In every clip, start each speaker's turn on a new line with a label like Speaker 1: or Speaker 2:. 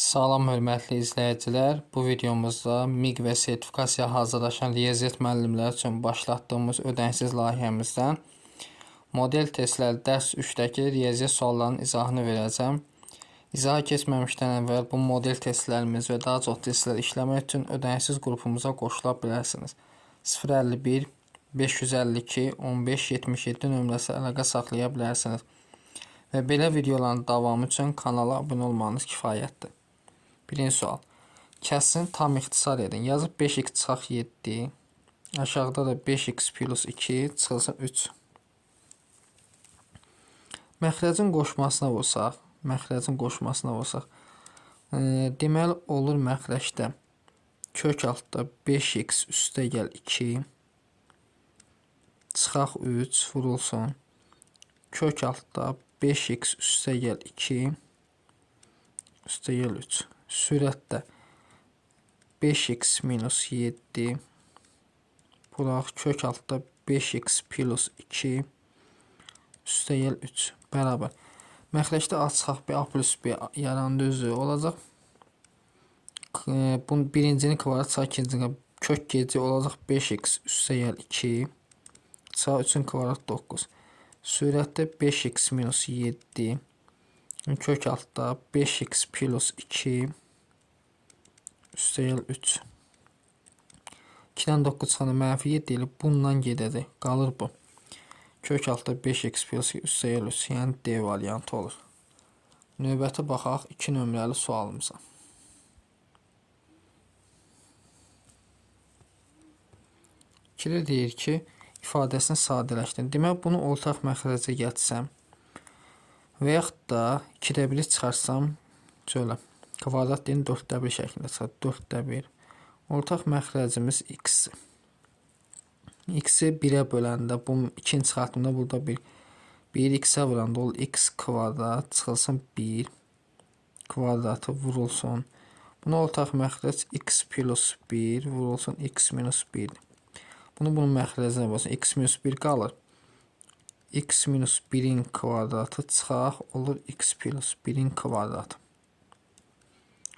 Speaker 1: Salam hörmətli izləyicilər. Bu videomuzda MİQ və sertifikasiya hazırlaşan riyaziyyat müəllimləri üçün başlatdığımız ödənişsiz layihəmizdən model testləri dərs 3-dəki riyaziyyat suallarının izahını verəcəm. İzaha keçməmişdən əvvəl bu model testlərimiz və daha çox testlər işləmək üçün ödənişsiz qrupumuza qoşula bilərsiniz. 051 552 15 77 nömrəsi əlaqə saxlaya bilərsiniz. Və belə videoların davamı üçün kanala abunə olmanız kifayətdir. Birinci sual. Kəsrin tam ixtisar edin. Yazıb 5x çıxaq 7. Aşağıda da 5x plus 2 çıxılsın 3. Məxrəcin qoşmasına vursaq. Deməli olur məxrəcdə kök altda 5x üstə gəl 2 çıxaq 3 vurulsun. Kök altda 5x üstə gəl 2 üstə gəl 3. Sürətdə 5x minus 7 buraq kök altda 5x plus 2 üstə gəl 3 bərabər. Məxrəcdə A çıxaq B, A plus B yarandı özü olacaq. Bunun birincinin kvadrat çıxaq ikincinin kök gecə olacaq 5x üstə gəl 2 çıxaq 3-ün kvadrat 9. Sürətdə 5x minus 7 kök altda 5x plus 2 üstə gəl 3. 2-dən 9 çıxanda mənfi 7 ilə bundan gedəcək. Qalır bu. Kök altda 5x plus 2 üstə gəl 3. Yəni D variantı olur. Növbəti baxaq 2 nömrəli sualımıza. 2-də deyir ki, ifadəsini sadələşdirin. Demək, bunu ortaq məxrəcə gətirsəm və yaxud da 2-də 1-i çıxarsam, şöyle kvadrat deyil 4-də 1 şəklində çıxar. 4-də 1. Ortaq məxrəcimiz x-dir. X-i 1-ə böləndə, bu 2-ni çıxartdığında burada 1 x-ə vuranda olur x kvadrat çıxılsın 1 kvadratı vurulsun. Buna ortaq məxrəc x plus 1 vurulsun x minus 1. Bunun məxrəcinə baxsın. X minus 1 qalır. X minus 1-in kvadratı çıxaq olur x plus 1-in kvadratı.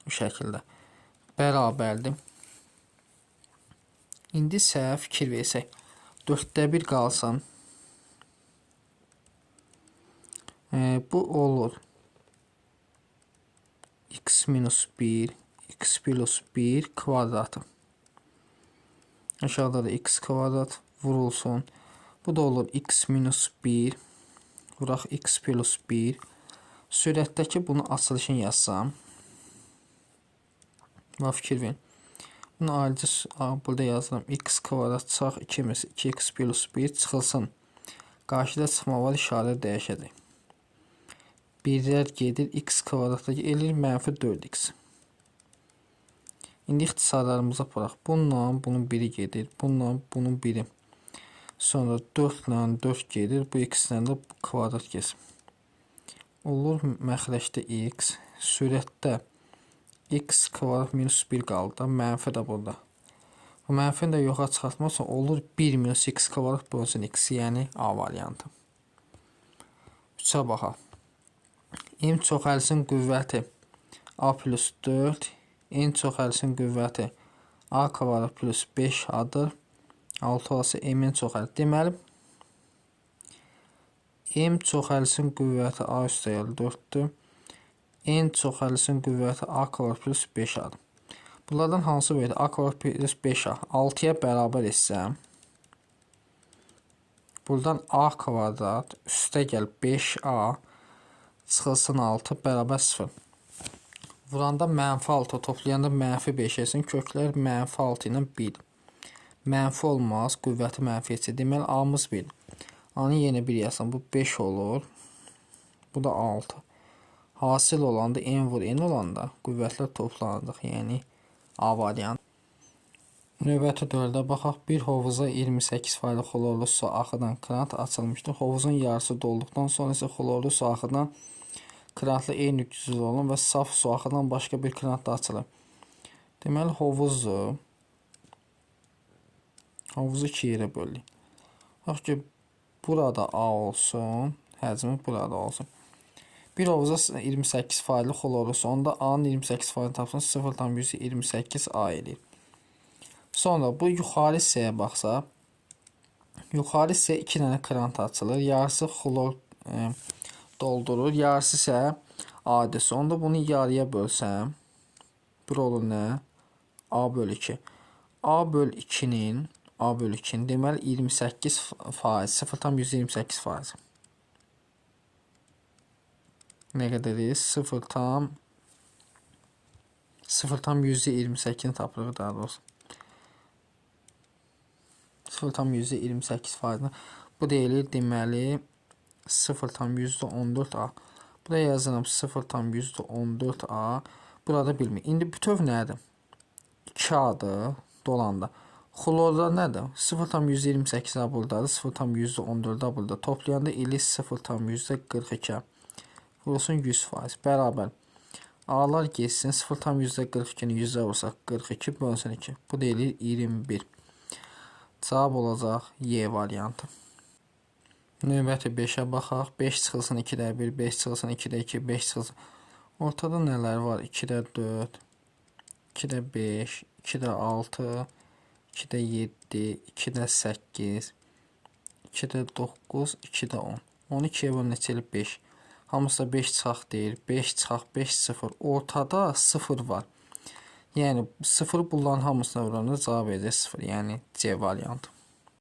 Speaker 1: Bu şəkildə. Bərabərdir. İndi isə fikir versək. 4-də 1 qalsın. Bu olur x minus 1, x plus 1 kvadratı. Aşağıda da x kvadrat vurulsun. Bu da olur x minus 1, vuraq x plus 1. Sürətdəki bunu açılışını yazsam. Buna fikir verin. Bunu ayrıca burada yazıram. X kvadrat çıxaq 2-miz 2x plus 1 çıxılsın. Qarşıda çıxma var, işarə dəyişəcək. 1-lər gedir, x kvadratda eləyir mənfi 4x. İndi ixtisarlarımıza baxaq. Bununla bunun biri gedir, bununla bunun biri. Sonra 4 ilə 4 gedir, bu x-lə də kvadrat geçir. Olur məxrəcdə x, sürətdə x kvadrat minus 1 qaldı da, mənfi də burada. Bu mənfini də yoxa çıxartmaq üçün olur 1 minus x kvadrat bölünsün x, yəni A variantı. 3-ə baxaq. M çoxəlsin qüvvəti A plus 4, N çoxəlsin qüvvəti A kvadrat plus 5 adır. 6 olası M-in çoxəli. Deməli, M çoxəlsin qüvvəti A üstə gəl 4-dür. N çoxəlsin qüvvəti A kvadrat plus 5 adır. Bunlardan hansı verir? A kvadrat plus 5A. 6-ya bərabər etsəm, buradan A kvadrat üstə gəl 5A çıxılsın 6 bərabər 0. Vuranda mənfi 6, toplayanda mənfi 5 etsin. Köklər mənfi 6 ilə 1. Mənfi olmaz, qüvvəti mənfi etsin. Deməli, A-mız 1. A-nı yenə 1 yazsam, bu 5 olur. Bu da 6. Hasil olanda, N vur N olanda qüvvətlər toplanacaq. Yəni, A variantı. Növbəti 4-də baxaq. Bir hovuza 28 faylı xlorlu su axıdan krant açılmışdır. Hovuzun yarısı dolduqdan sonra isə xlorlu su axıdan krantla eyni güclü olun və saf su axıdan başqa bir krant da açılır. Deməli, hovuzu 2 yerə bölürük. Bax ki, burada A olsun, həcmi burada olsun. Bir ovuza 28 faizli xol olursa, onda A-nın 28 faizini tapsın, 0,128 A eləyir. Sonra bu yuxarı hissəyə baxsa, yuxarı hissə 2 dənə krant açılır. Yarısı xlor doldurur, yarısı isə adisi. Onda bunu yarıya bölsəm, 1 olur nə? A bölü 2. A bölü 2'nin A bölü 2'nin deməli 28 faiz, 0,128 faiz. Nə qədəriz? 0,128'ni tapırıq daha doğrusu. 0,128 faizini. Bu deyilir deməli 0,14A. Burada yazıram 0,14A. Burada bilmir. İndi bütöv nədir? 2A'dır dolanda. Xlorda nədir? 0,128A buradadır, 0,14A burada. Toplayanda ili 0,42. Vurulsun 100%. Bərabər. A'lar geçsin. 0,42'ni 100'ə vursaq 42 bölünsün 2. Bu deyilir 21. Cavab olacaq Y variantı. Növbəti 5'ə baxaq. 5 çıxılsın 2'də 1, 5 çıxılsın 2'də 2, 5 çıxılsın. Ortada nələr var? 2'də 4, 2'də 5, 2'də 6, 2'də 7, 2'də 8, 2'də 9, 2'də 10. 12'yə bölün neçə eləyir? 5. Hamısı da 5 çıxaq deyir. 5 çıxaq 5 0. Ortada 0 var. Yəni 0 bunların hamısına vuranı cavab edəcək 0. Yəni C variantı.